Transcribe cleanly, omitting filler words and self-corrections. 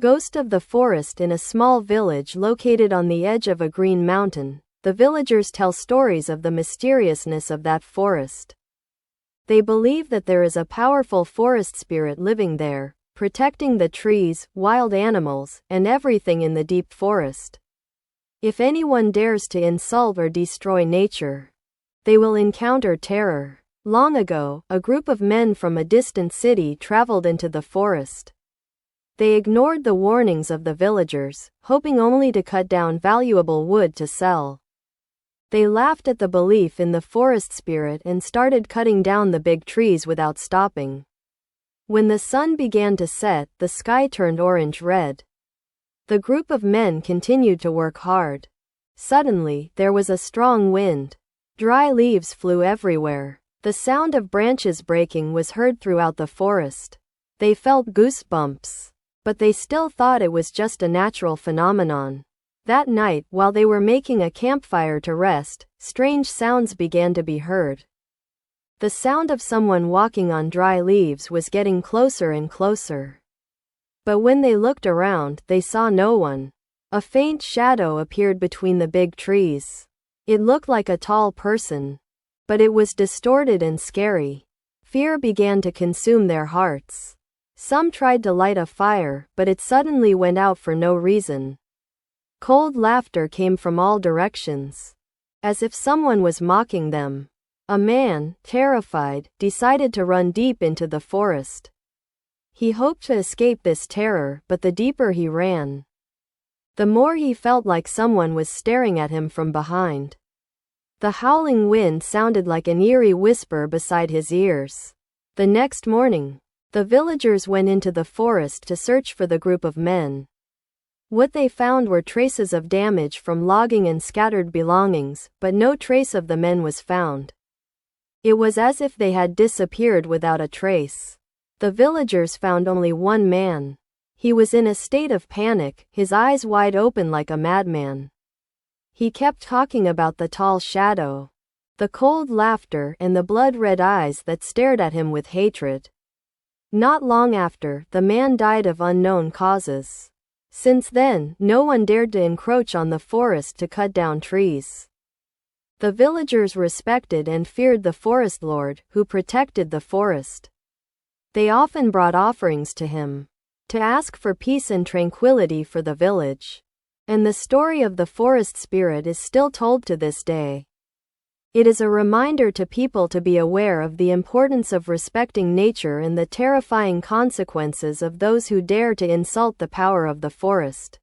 Ghost of the Forest. In a small village located on the edge of a green mountain, the villagers tell stories of the mysteriousness of that forest. They believe that there is a powerful forest spirit living there, protecting the trees, wild animals, and everything in the deep forest. If anyone dares to insult or destroy nature, they will encounter terror. Long ago, a group of men from a distant city traveled into the forest. They ignored the warnings of the villagers, hoping only to cut down valuable wood to sell. They laughed at the belief in the forest spirit and started cutting down the big trees without stopping. When the sun began to set, the sky turned orange-red. The group of men continued to work hard. Suddenly, there was a strong wind. Dry leaves flew everywhere. The sound of branches breaking was heard throughout the forest. They felt goosebumps. But they still thought it was just a natural phenomenon. That night, while they were making a campfire to rest, strange sounds began to be heard. The sound of someone walking on dry leaves was getting closer and closer. But when they looked around, they saw no one. A faint shadow appeared between the big trees. It looked like a tall person. But it was distorted and scary. Fear began to consume their hearts. Some tried to light a fire, but it suddenly went out for no reason. Cold laughter came from all directions, as if someone was mocking them. A man, terrified, decided to run deep into the forest. He hoped to escape this terror, but the deeper he ran, the more he felt like someone was staring at him from behind. The howling wind sounded like an eerie whisper beside his ears. The next morning, the villagers went into the forest to search for the group of men. What they found were traces of damage from logging and scattered belongings, but no trace of the men was found. It was as if they had disappeared without a trace. The villagers found only one man. He was in a state of panic, his eyes wide open like a madman. He kept talking about the tall shadow, the cold laughter, and the blood-red eyes that stared at him with hatred. Not long after, the man died of unknown causes. Since then, no one dared to encroach on the forest to cut down trees. The villagers respected and feared the forest lord, who protected the forest. They often brought offerings to him, to ask for peace and tranquility for the village. And the story of the forest spirit is still told to this day. It is a reminder to people to be aware of the importance of respecting nature and the terrifying consequences of those who dare to insult the power of the forest.